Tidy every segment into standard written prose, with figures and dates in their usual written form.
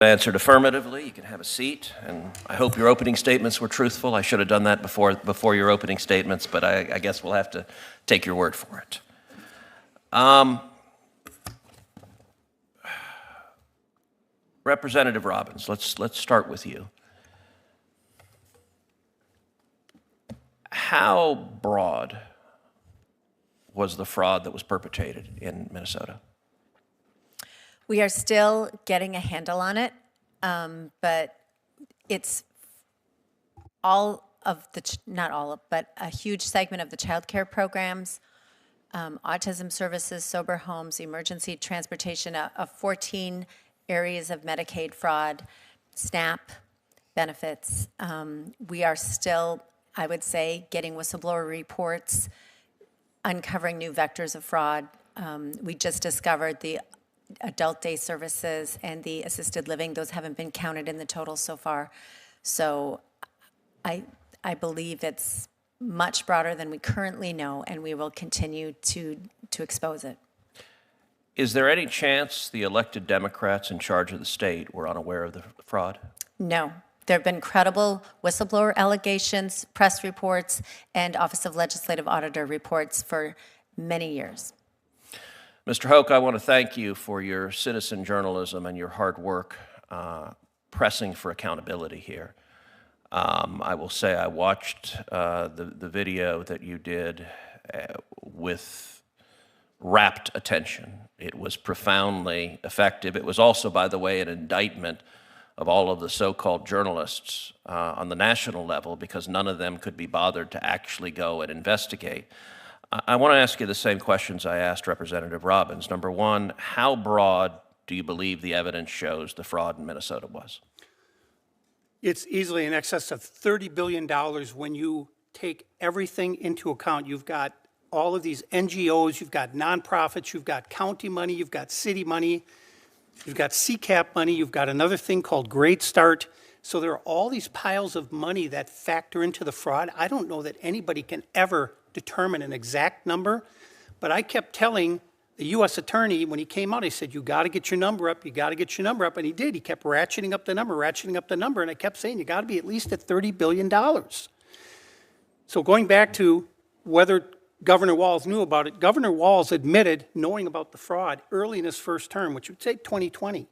Answered affirmatively. You can have a seat, and I hope your opening statements were truthful. I should have done that before your opening statements, but I guess we'll have to take your word for it. Representative Robbins, let's start with you. How broad was the fraud that was perpetrated in Minnesota? We are still getting a handle on it, but it's all of the, not all of, but a huge segment of the child care programs, autism services, sober homes, emergency transportation, of 14 areas of Medicaid fraud, SNAP benefits. We are still, I would say, getting whistleblower reports, uncovering new vectors of fraud. We just discovered the adult day services and the assisted living. Those haven't been counted in the total so far. So I believe it's much broader than we currently know, and we will continue to expose it. Is there any chance the elected Democrats in charge of the state were unaware of the fraud? No. There have been credible whistleblower allegations, press reports, and Office of Legislative Auditor reports for many years. Mr. Hoke, I want to thank you for your citizen journalism and your hard work pressing for accountability here. I will say I watched the video that you did with rapt attention. It was profoundly effective. It was also, by the way, an indictment of all of the so-called journalists on the national level, because none of them could be bothered to actually go and investigate. I want to ask you the same questions I asked Representative Robbins. Number one, how broad do you believe the evidence shows the fraud in Minnesota was? It's easily in excess of $30 billion when you take everything into account. You've got all of these NGOs, you've got nonprofits, you've got county money, you've got city money, you've got CCAP money, you've got another thing called Great Start. So there are all these piles of money that factor into the fraud. I don't know that anybody can ever determine an exact number, but I kept telling the U.S. attorney when he came out, I said, you got to get your number up, you got to get your number up, and he did. He kept ratcheting up the number, and I kept saying, you got to be at least at $30 billion. So going back to whether Governor Walz knew about it, Governor Walz admitted knowing about the fraud early in his first term, which would say 2020.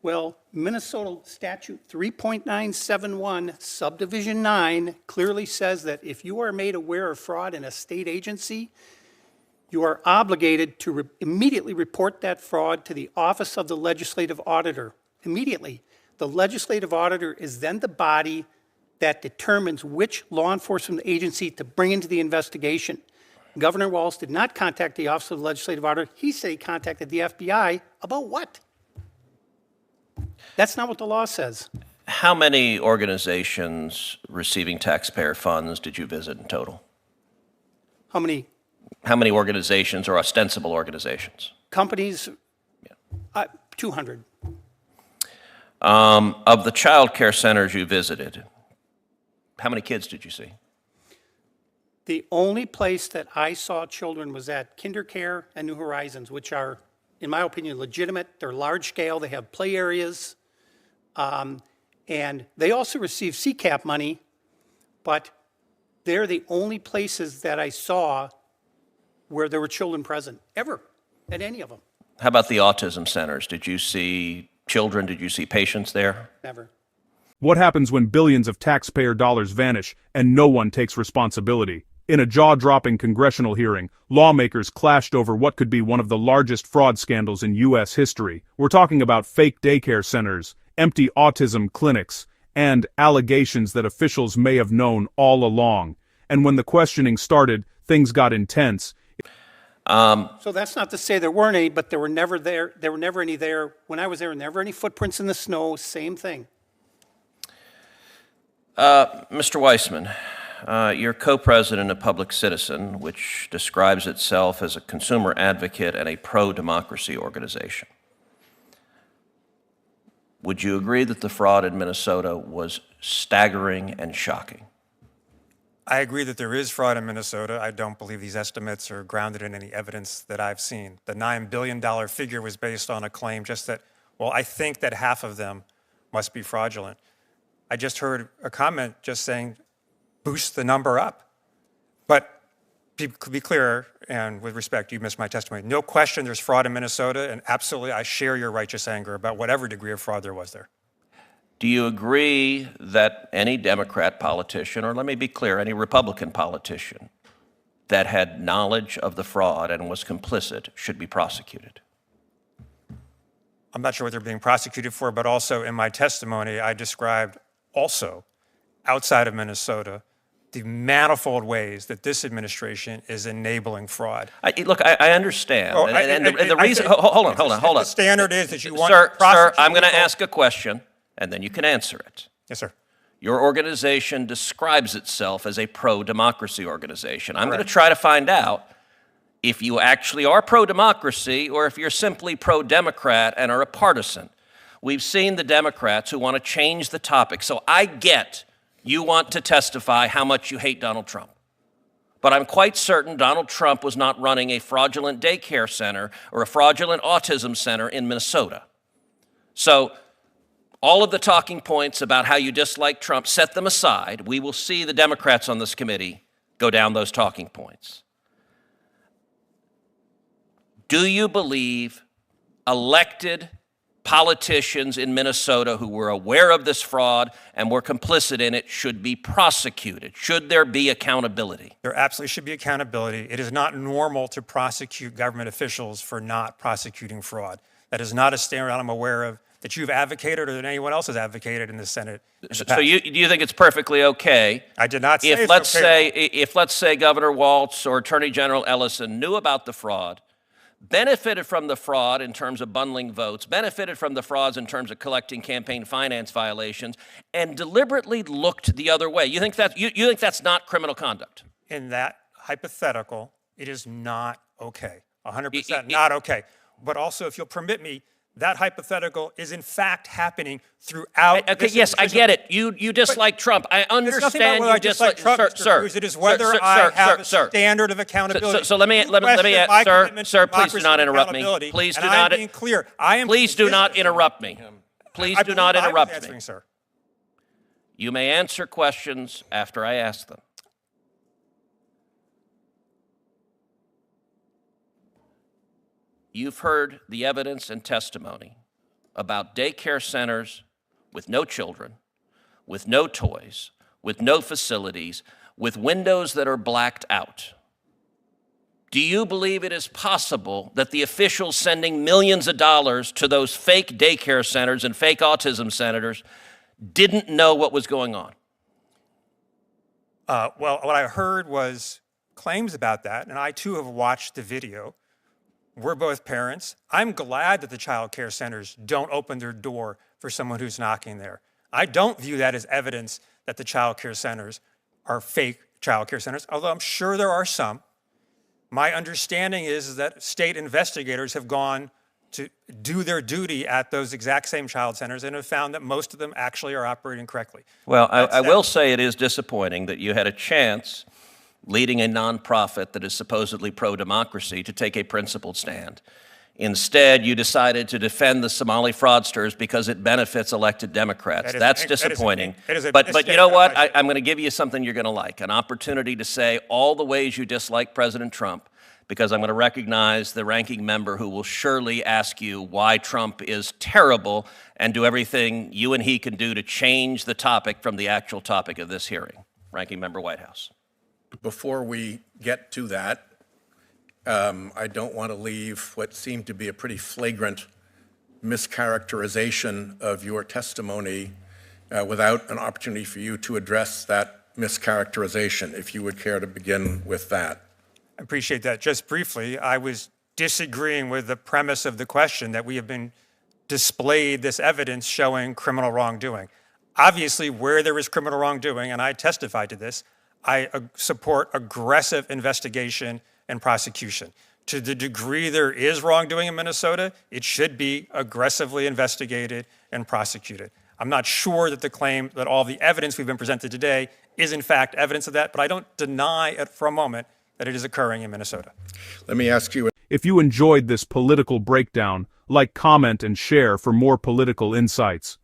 Well, Minnesota Statute 3.971, Subdivision 9, clearly says that if you are made aware of fraud in a state agency, you are obligated to immediately report that fraud to the Office of the Legislative Auditor. Immediately. The Legislative Auditor is then the body that determines which law enforcement agency to bring into the investigation. Governor Walz did not contact the Office of the Legislative Auditor. He said he contacted the FBI about what? That's not what the law says. How many organizations receiving taxpayer funds did you visit in total? How many? How many organizations or ostensible organizations? Companies? Yeah. 200. Of the child care centers you visited, how many kids did you see? The only place that I saw children was at KinderCare and New Horizons, which are, in my opinion, legitimate. They're large scale. They have play areas. And they also receive CCAP money, but they're the only places that I saw where there were children present, ever, at any of them. How about the autism centers? Did you see children? Did you see patients there? Never. What happens when billions of taxpayer dollars vanish and no one takes responsibility? In a jaw-dropping congressional hearing, lawmakers clashed over what could be one of the largest fraud scandals in U.S. history. We're talking about fake daycare centers, empty autism clinics, and allegations that officials may have known all along. And when the questioning started, things got intense. So that's not to say there weren't any, but there were never there. There were never any there. When I was there, never any footprints in the snow, same thing. Mr. Weissman, you're co-president of Public Citizen, which describes itself as a consumer advocate and a pro-democracy organization. Would you agree that the fraud in Minnesota was staggering and shocking? I agree that there is fraud in Minnesota. I don't believe these estimates are grounded in any evidence that I've seen. The $9 billion figure was based on a claim just that Well, I think that half of them must be fraudulent. I just heard a comment just saying, boost the number up. But to be clear, and with respect, you missed my testimony. No question there's fraud in Minnesota, and absolutely I share your righteous anger about whatever degree of fraud there was there. Do you agree that any Democrat politician, or let me be clear, any Republican politician that had knowledge of the fraud and was complicit should be prosecuted? I'm not sure what they're being prosecuted for, but also in my testimony, I described also outside of Minnesota the manifold ways that this administration is enabling fraud. I understand. Oh, And the reason, hold on. The standard is that you want Sir, to prosecute I'm going to people. ask a question, and then you can answer it. Yes, sir. Your organization describes itself as a pro-democracy organization. I'm going to Correct. try to find out if you actually are pro-democracy or if you're simply pro-Democrat and are a partisan. We've seen the Democrats who want to change the topic. So I get you want to testify how much you hate Donald Trump. But I'm quite certain Donald Trump was not running a fraudulent daycare center or a fraudulent autism center in Minnesota. So all of the talking points about how you dislike Trump, set them aside. We will see the Democrats on this committee go down those talking points. Do you believe elected politicians in Minnesota who were aware of this fraud and were complicit in it should be prosecuted? Should there be accountability? There absolutely should be accountability. It is not normal to prosecute government officials for not prosecuting fraud. That is not a standard I'm aware of that you've advocated or that anyone else has advocated in the Senate. So do you think it's perfectly okay I did not say if it's okay. let's say Governor Walz or Attorney General Ellison knew about the fraud, benefited from the fraud in terms of bundling votes, benefited from the frauds in terms of collecting campaign finance violations, and deliberately looked the other way? You think that's not criminal conduct? In that hypothetical, it is not okay. 100% not okay. But also, if you'll permit me, that hypothetical is in fact happening throughout. Okay, yes, I get it. You dislike Trump. I There's nothing about understand whether you I dislike Trump, sir, Mr. sir. Cruz. It is whether I have a standard of accountability. So let me, You question my commitment to sir, please do democracy not and interrupt me. accountability, Please do and I'm not. being clear. I am. Please do not consistent. interrupt me. Please I do not believe I was interrupt answering, me. sir. You may answer questions after I ask them. You've heard the evidence and testimony about daycare centers with no children, with no toys, with no facilities, with windows that are blacked out. Do you believe it is possible that the officials sending millions of dollars to those fake daycare centers and fake autism centers didn't know what was going on? Well, what I heard was claims about that, and I too have watched the video. We're both parents. I'm glad that the child care centers don't open their door for someone who's knocking there. I don't view that as evidence that the child care centers are fake child care centers, although I'm sure there are some. My understanding is that state investigators have gone to do their duty at those exact same child centers and have found that most of them actually are operating correctly. Well, I will say it is disappointing that you had a chance leading a nonprofit that is supposedly pro-democracy to take a principled stand. Instead, you decided to defend the Somali fraudsters because it benefits elected Democrats. That's disappointing. But you know what? I'm going to give you something you're going to like, an opportunity to say all the ways you dislike President Trump, because I'm going to recognize the ranking member who will surely ask you why Trump is terrible and do everything you and he can do to change the topic from the actual topic of this hearing. Ranking member Whitehouse. Before we get to that, I don't want to leave what seemed to be a pretty flagrant mischaracterization of your testimony without an opportunity for you to address that mischaracterization, if you would care to begin with that. I appreciate that. Just briefly, I was disagreeing with the premise of the question that we have been displayed this evidence showing criminal wrongdoing. Obviously, where there is criminal wrongdoing, and I testified to this, I support aggressive investigation and prosecution. To the degree there is wrongdoing in Minnesota, it should be aggressively investigated and prosecuted. I'm not sure that the claim that all the evidence we've been presented today is in fact evidence of that, but I don't deny it for a moment that it is occurring in Minnesota. Let me ask you. If you enjoyed this political breakdown, like, comment, and share for more political insights.